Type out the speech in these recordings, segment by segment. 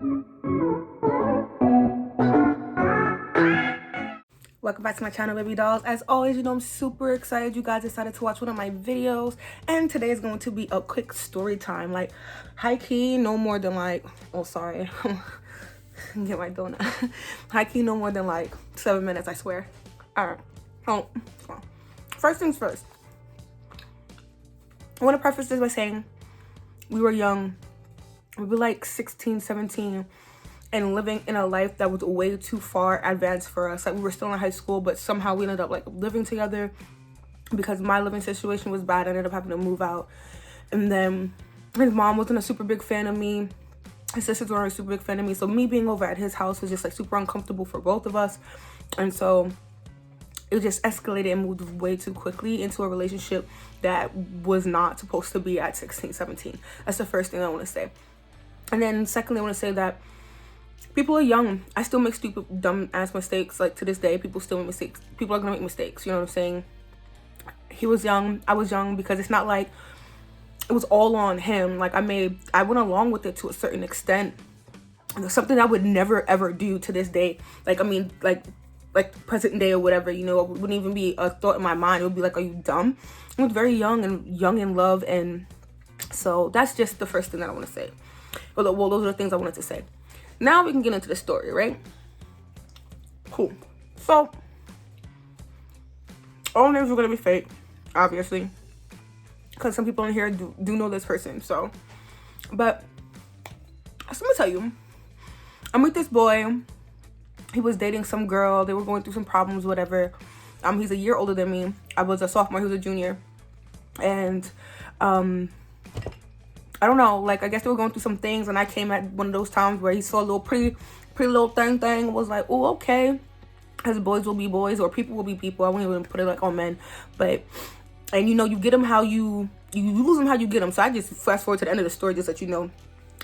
Welcome back to my channel, baby dolls. As always, you know I'm super excited you guys decided to watch one of my videos, and today is going to be a quick story time. Like, high key, no more than like, oh sorry, get my donut. High key, no more than like 7 minutes, I swear. All right. Oh, first things first, I want to preface this by saying we were young. We were like 16, 17, and living in a life that was way too far advanced for us. Like, we were still in high school, but somehow we ended up like living together because my living situation was bad. I ended up having to move out, and then his mom wasn't a super big fan of me. His sisters weren't a super big fan of me, so me being over at his house was just like super uncomfortable for both of us. And so it just escalated and moved way too quickly into a relationship that was not supposed to be at 16, 17. That's the first thing I want to say. And then secondly, I want to say that people are young. I still make stupid, dumb ass mistakes. Like, to this day, people still make mistakes. People are gonna make mistakes, you know what I'm saying? He was young, I was young, because it's not like it was all on him. Like, I went along with it to a certain extent. Something I would never ever do to this day. Like, I mean, like present day or whatever, you know, it wouldn't even be a thought in my mind. It would be like, are you dumb? I was very young in love, and so that's just the first thing that I want to say. Well, those are the things I wanted to say. Now we can get into the story, right? Cool. So, all names are gonna be fake, obviously, because some people in here do know this person. So, but let me tell you, I'm with this boy. He was dating some girl. They were going through some problems, whatever. He's a year older than me. I was a sophomore. He was a junior, and I don't know. Like, I guess they were going through some things, and I came at one of those times where he saw a little pretty little thing, and was like, oh, okay. As boys will be boys, or people will be people. I wouldn't even put it like on men, but, and you know, you get them how you lose them how you get them. So I just fast forward to the end of the story, just so you know.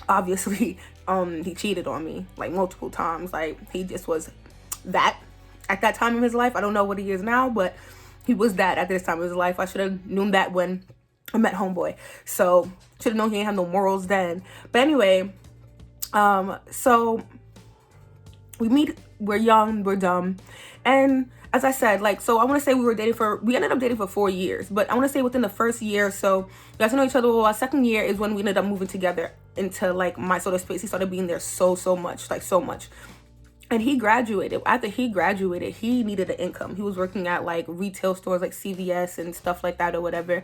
Obviously, he cheated on me like multiple times. Like, he just was that at that time in his life. I don't know what he is now, but he was that at this time of his life. I should have known that when I met homeboy. So should have known he didn't have no morals then. But anyway, so we meet, we're young, we're dumb, and as I said, like, so I want to say we ended up dating for 4 years, but I want to say within the first year, so we got to know each other. Well, our second year is when we ended up moving together into like my sort of space. He started being there so much, like so much. And he graduated. After he graduated, he needed an income. He was working at like retail stores like CVS and stuff like that or whatever.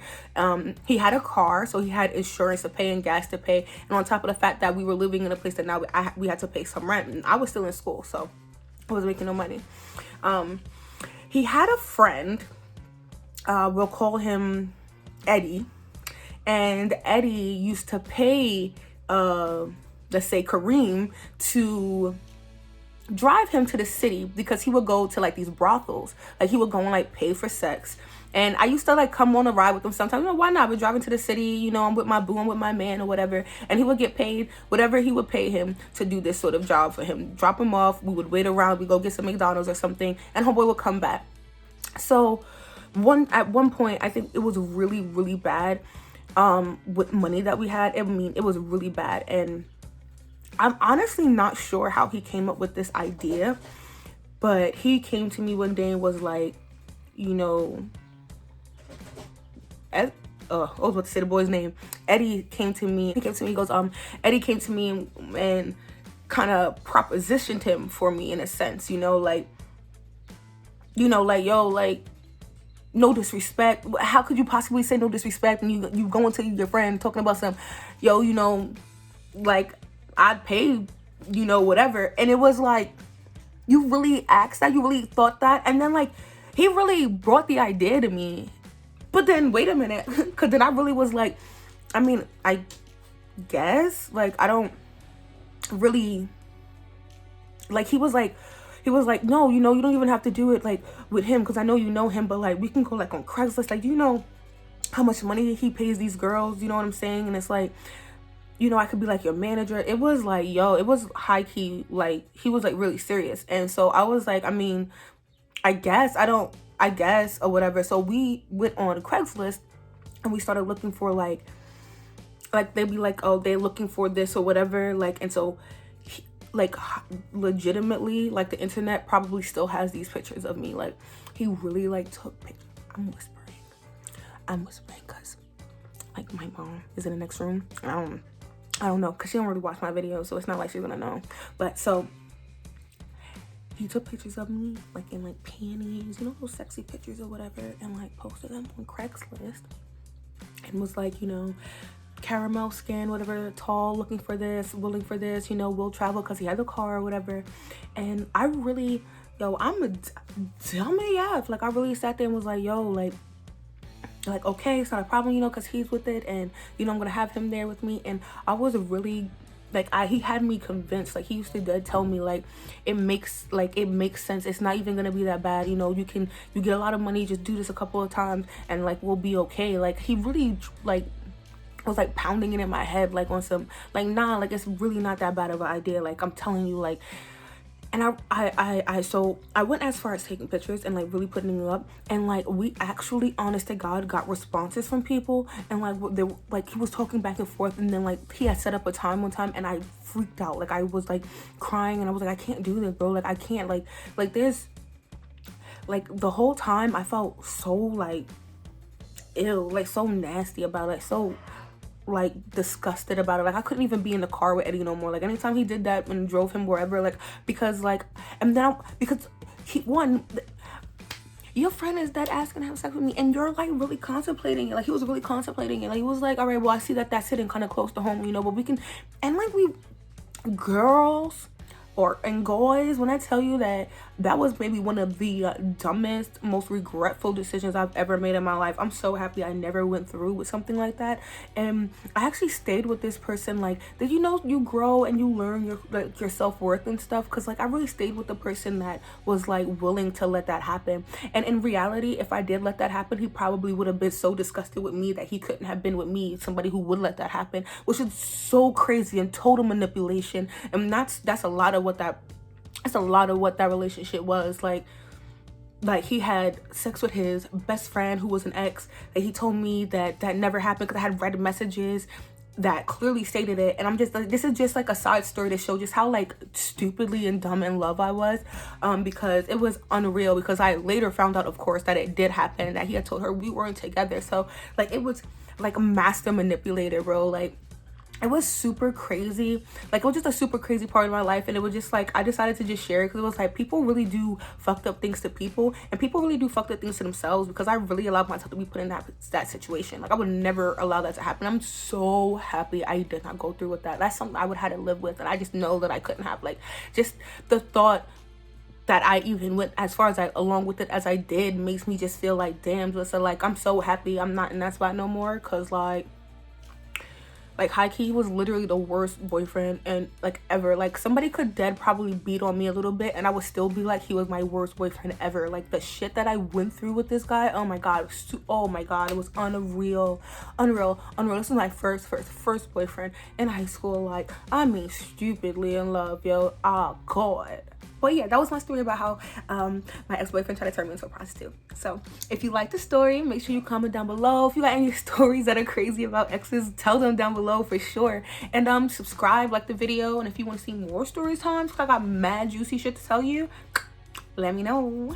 He had a car, so he had insurance to pay and gas to pay. And on top of the fact that we were living in a place that now we had to pay some rent. And I was still in school, so I wasn't making no money. He had a friend, we'll call him Eddie. And Eddie used to pay, let's say Kareem, to drive him to the city, because he would go to like these brothels. Like, he would go and like pay for sex, and I used to like come on a ride with him sometimes. You know, why not? We're driving to the city, you know, I'm with my boo, I'm with my man or whatever, and he would get paid whatever he would pay him to do this sort of job for him. Drop him off, we would wait around, we go get some McDonald's or something, and homeboy would come back. So at one point, I think it was really bad with money that we had. I mean, it was really bad, and I'm honestly not sure how he came up with this idea, but he came to me one day and was like, you know, I was about to say the boy's name. Eddie came to me. He goes, Eddie came to me and kind of propositioned him for me in a sense, you know, like, yo, like, no disrespect. How could you possibly say no disrespect and you going to your friend talking about some, yo, you know, like, I'd pay, you know, whatever. And it was like, you really asked that? You really thought that? And then, like, he really brought the idea to me. But then, wait a minute. Because then I really was like, I mean, I guess, like, I don't really, like, he was like, no, you know, you don't even have to do it, like, with him, because I know you know him, but, like, we can go, like, on Craigslist. Like, do you know how much money he pays these girls? You know what I'm saying? And it's like, you know, I could be like your manager. It was like, yo, it was high key, like, he was like really serious. And so I was like, I mean, I guess or whatever. So we went on Craigslist and we started looking for like they'd be like, oh, they're looking for this or whatever. Like, and so like legitimately, like the internet probably still has these pictures of me. Like he really like took pictures. I'm whispering because like my mom is in the next room. I don't know, because she don't really watch my videos, so it's not like she's gonna know. But so he took pictures of me like in like panties, you know, those sexy pictures or whatever, and like posted them on Craigslist and was like, you know, caramel skin, whatever, tall, looking for this, willing for this, you know, will travel, because he had a car or whatever. And I really, yo, I'm a dumb AF. Like I really sat there and was like, yo, like okay, it's not a problem, you know, because he's with it, and you know I'm gonna have him there with me. And I was really like, he had me convinced. Like he used to tell me like it makes sense, it's not even gonna be that bad, you know, you get a lot of money, just do this a couple of times and like we'll be okay. Like he really like was like pounding it in my head, like on some like, nah, like it's really not that bad of an idea, like I'm telling you. Like, and so I went as far as taking pictures and like really putting it up, and like we actually, honest to God, got responses from people. And like they like, he was talking back and forth, and then like he had set up a time one time, and I freaked out. Like I was like crying, and I was like, I can't do this, bro. Like I can't, like there's like the whole time I felt so like ill, like so nasty about it, so like disgusted about it. Like I couldn't even be in the car with Eddie no more. Like anytime he did that and drove him wherever, like because like, and then because your friend is dead asking to have sex with me, and you're like really contemplating it. Like he was really contemplating it. Like he was like, all right, well I see that that's hitting kind of close to home, you know, but we can. And like we girls and guys, when I tell you that that was maybe one of the dumbest, most regretful decisions I've ever made in my life. I'm so happy I never went through with something like that. And I actually stayed with this person. Like, did you know you grow and you learn your self-worth and stuff? Because like I really stayed with the person that was like willing to let that happen. And in reality, if I did let that happen, he probably would have been so disgusted with me that he couldn't have been with me, somebody who would let that happen, which is so crazy and total manipulation. And that's a lot of what that relationship was. Like he had sex with his best friend who was an ex, that he told me that never happened, because I had read messages that clearly stated it. And I'm just like, this is just like a side story to show just how like stupidly and dumb in love I was, because it was unreal. Because I later found out, of course, that it did happen, and that he had told her we weren't together. So like it was like a master manipulator, bro. Like it was super crazy. Like it was just a super crazy part of my life. And it was just like, I decided to just share it, because it was like, people really do fucked up things to people, and people really do fucked up things to themselves, because I really allowed myself to be put in that situation. Like I would never allow that to happen. I'm so happy I did not go through with that. That's something I would have to live with, and I just know that I couldn't have. Like just the thought that I even went as far as along with it as I did makes me just feel like, damn. So like I'm so happy I'm not in that spot no more, because like high key, he was literally the worst boyfriend and like ever. Like somebody could probably beat on me a little bit, and I would still be like, he was my worst boyfriend ever. Like the shit that I went through with this guy, oh my god, it was unreal. This was my first boyfriend in high school. Like I mean, stupidly in love, yo. Oh god. But yeah, that was my story about how my ex-boyfriend tried to turn me into a prostitute. So if you like the story, make sure you comment down below. If you got any stories that are crazy about exes, tell them down below for sure. And subscribe, like the video. And if you want to see more story times, because I got mad juicy shit to tell you, let me know.